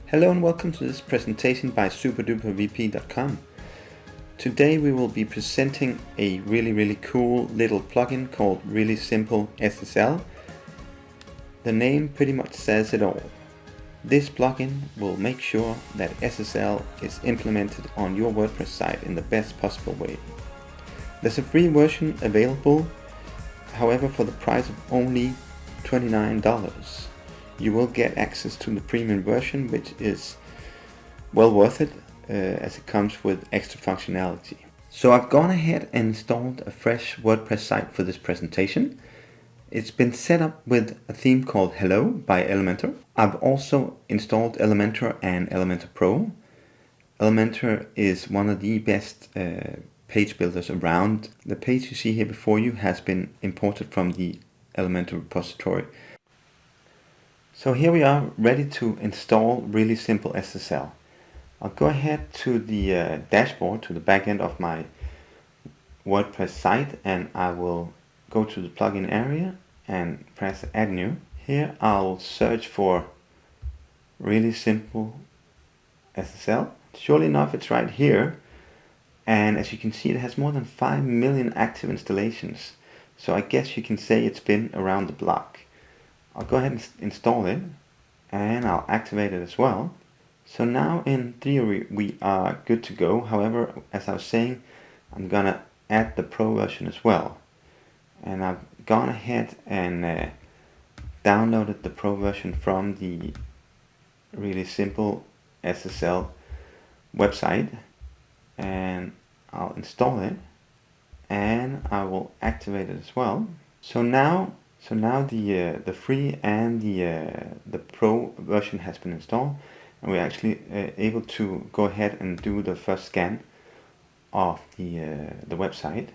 Hello and welcome to this presentation by superdupervp.com. Today we will be presenting a really cool little plugin called Really Simple SSL. The name pretty much says it all. This plugin will make sure that SSL is implemented on your WordPress site in the best possible way. There's a free version available, however, for the price of only $29. You will get access to the premium version, which is well worth it as it comes with extra functionality. So I've gone ahead and installed a fresh WordPress site for this presentation. It's been set up with a theme called Hello by Elementor. I've also installed Elementor and Elementor Pro. Elementor is one of the best page builders around. The page you see here before you has been imported from the Elementor repository. So here we are, ready to install Really Simple SSL. I'll go ahead to the dashboard, to the back end of my WordPress site, and I will go to the plugin area and press Add New. Here I'll search for Really Simple SSL. Surely enough, it's right here, and as you can see, it has more than 5 million active installations. So I guess you can say it's been around the block. I'll go ahead and install it, and I'll activate it as well. So now in theory we are good to go. However, as I was saying, I'm gonna add the Pro version as well. And I've gone ahead and downloaded the Pro version from the Really Simple SSL website, and I'll install it, and I will activate it as well. So now the free and the Pro version has been installed, and we're actually able to go ahead and do the first scan of the website.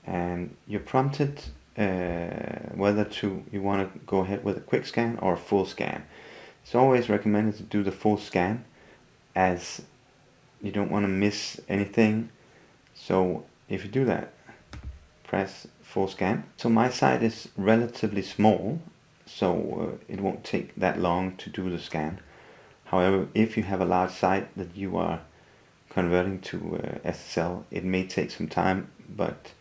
And you're prompted whether you want to go ahead with a quick scan or a full scan. It's always recommended to do the full scan, as you don't want to miss anything. So if you do that, press full scan. So my site is relatively small, so it won't take that long to do the scan. However, if you have a large site that you are converting to SSL, it may take some time, but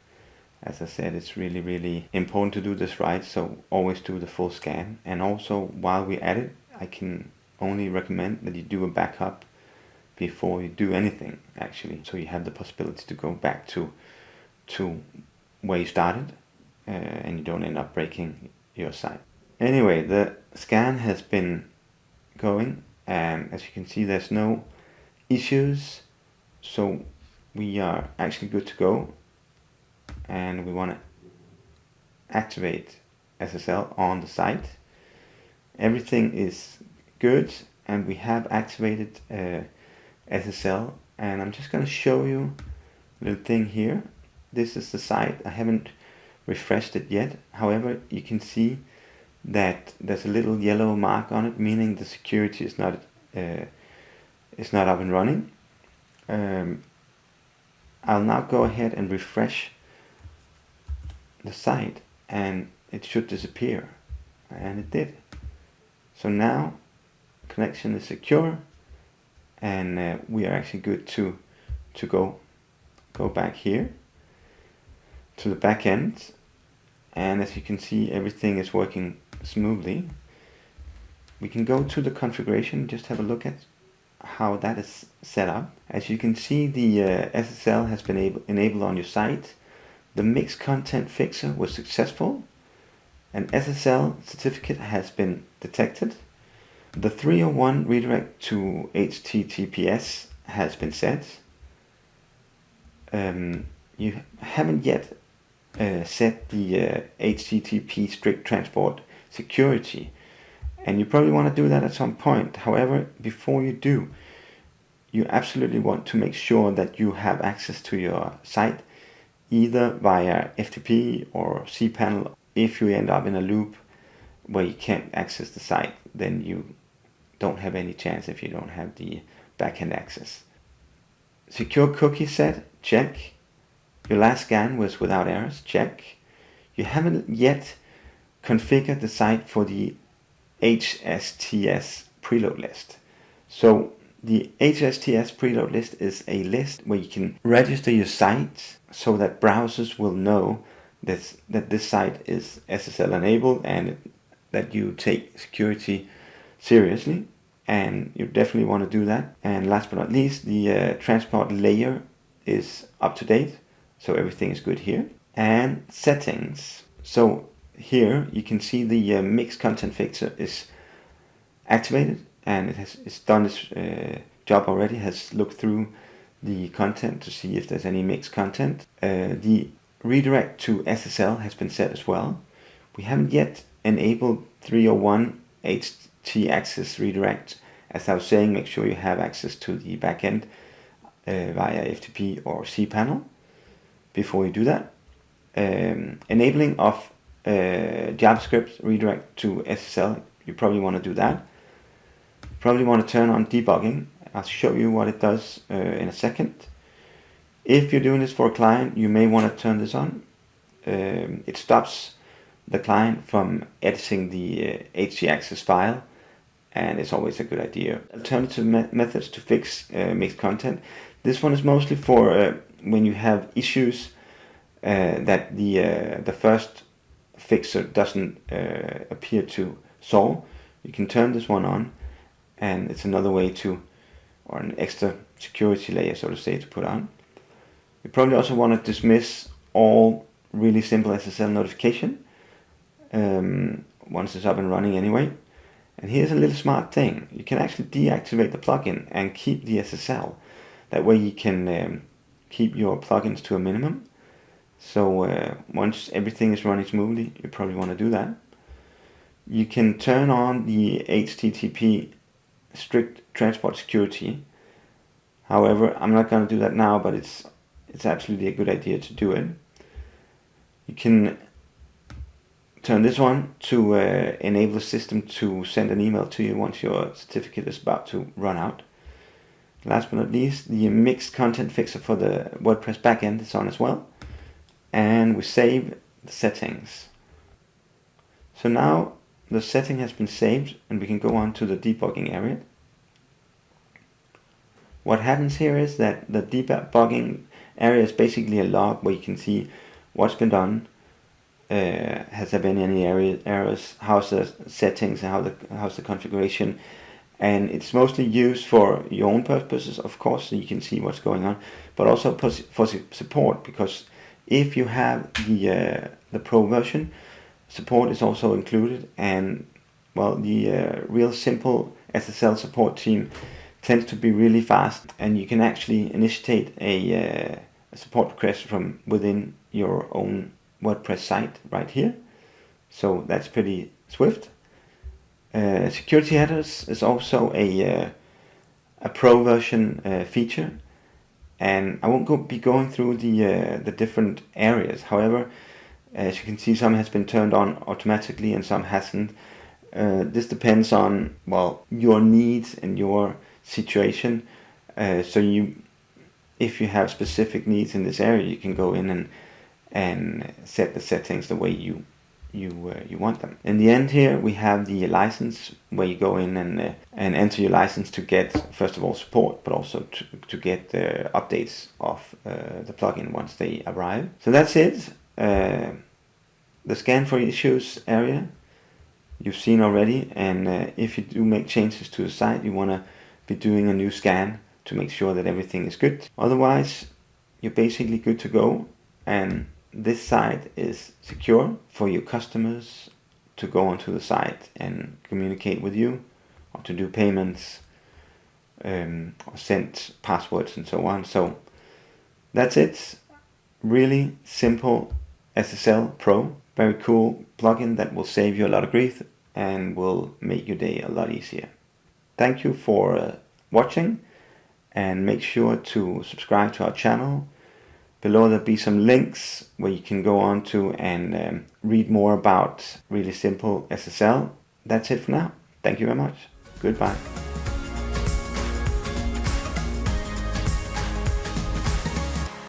as I said, it's really important to do this right, so always do the full scan. And also, while we're at it, I can only recommend that you do a backup before you do anything, actually, so you have the possibility to go back to where you started, and you don't end up breaking your site. Anyway, the scan has been going, and as you can see, there's no issues, so we are actually good to go. And we want to activate SSL on the site. Everything is good, and we have activated SSL, and I'm just going to show you a little thing here. This is the site. I haven't refreshed it yet. However, you can see that there's a little yellow mark on it, meaning the security is not up and running. I'll now go ahead and refresh the site, and it should disappear, and it did. So now connection is secure, and we are actually good to go back here to the back end, and as you can see, everything is working smoothly. We can go to the configuration, just have a look at how that is set up. As you can see, the SSL has been enabled on your site. The mixed content fixer was successful. An SSL certificate has been detected. The 301 redirect to HTTPS has been set. You haven't yet set the HTTP strict transport security, and you probably want to do that at some point. However, before you do, you absolutely want to make sure that you have access to your site either via FTP or cPanel. If you end up in a loop where you can't access the site, then you don't have any chance if you don't have the backend access. Secure cookie set, check. Your last scan was without errors, check. You haven't yet configured the site for the HSTS preload list. So the HSTS preload list is a list where you can register your site so that browsers will know that this site is SSL enabled and that you take security seriously, and you definitely want to do that. And last but not least, the transport layer is up to date, so everything is good here. And settings. So here you can see the mixed content fixer is activated, and it's done its job already, has looked through the content to see if there's any mixed content. The redirect to SSL has been set as well. We haven't yet enabled 301 HT access redirect. As I was saying, make sure you have access to the backend via FTP or cPanel before you do that. Enabling of JavaScript redirect to SSL, you probably want to do that. You probably want to turn on debugging. I'll show you what it does in a second. If you're doing this for a client, you may want to turn this on. It stops the client from editing the htaccess file, and it's always a good idea. Alternative methods to fix mixed content. This one is mostly for when you have issues that the first fixer doesn't appear to solve. You can turn this one on, and it's another way to, or an extra security layer, so to say, to put on. You probably also want to dismiss all Really Simple SSL notification once it's up and running anyway. And here's a little smart thing. You can actually deactivate the plugin and keep the SSL. That way you can keep your plugins to a minimum. So once everything is running smoothly, you probably want to do that. You can turn on the HTTP strict transport security. However, I'm not going to do that now, but it's absolutely a good idea to do it. You can turn this on to enable the system to send an email to you once your certificate is about to run out. Last but not least, the mixed content fixer for the WordPress backend is on as well. And we save the settings. So now the setting has been saved, and we can go on to the debugging area. What happens here is that the debugging area is basically a log where you can see what's been done, has there been any errors, how's the settings, how's the configuration, and it's mostly used for your own purposes, of course, so you can see what's going on, but also for support, because if you have the Pro version, support is also included, and well, the Real Simple SSL support team tends to be really fast, and you can actually initiate a support request from within your own WordPress site right here. So that's pretty swift. Security headers is also a Pro version feature, and I won't be going through the different areas. However, as you can see, some has been turned on automatically and some hasn't. This depends on, well, your needs and your situation. So if you have specific needs in this area, you can go in and set the settings the way you want them. In the end here, we have the license where you go in and enter your license to get, first of all, support, but also to get updates of the plugin once they arrive. So that's it. The scan for issues area you've seen already, and if you do make changes to the site, you want to be doing a new scan to make sure that everything is good. Otherwise, you're basically good to go, and this site is secure for your customers to go onto the site and communicate with you, or to do payments, or send passwords and so on. So that's it. Really Simple SSL Pro. Very cool plugin that will save you a lot of grief and will make your day a lot easier. Thank you for watching, and make sure to subscribe to our channel. Below there'll be some links where you can go on to and read more about Really Simple SSL. That's it for now. Thank you very much. Goodbye.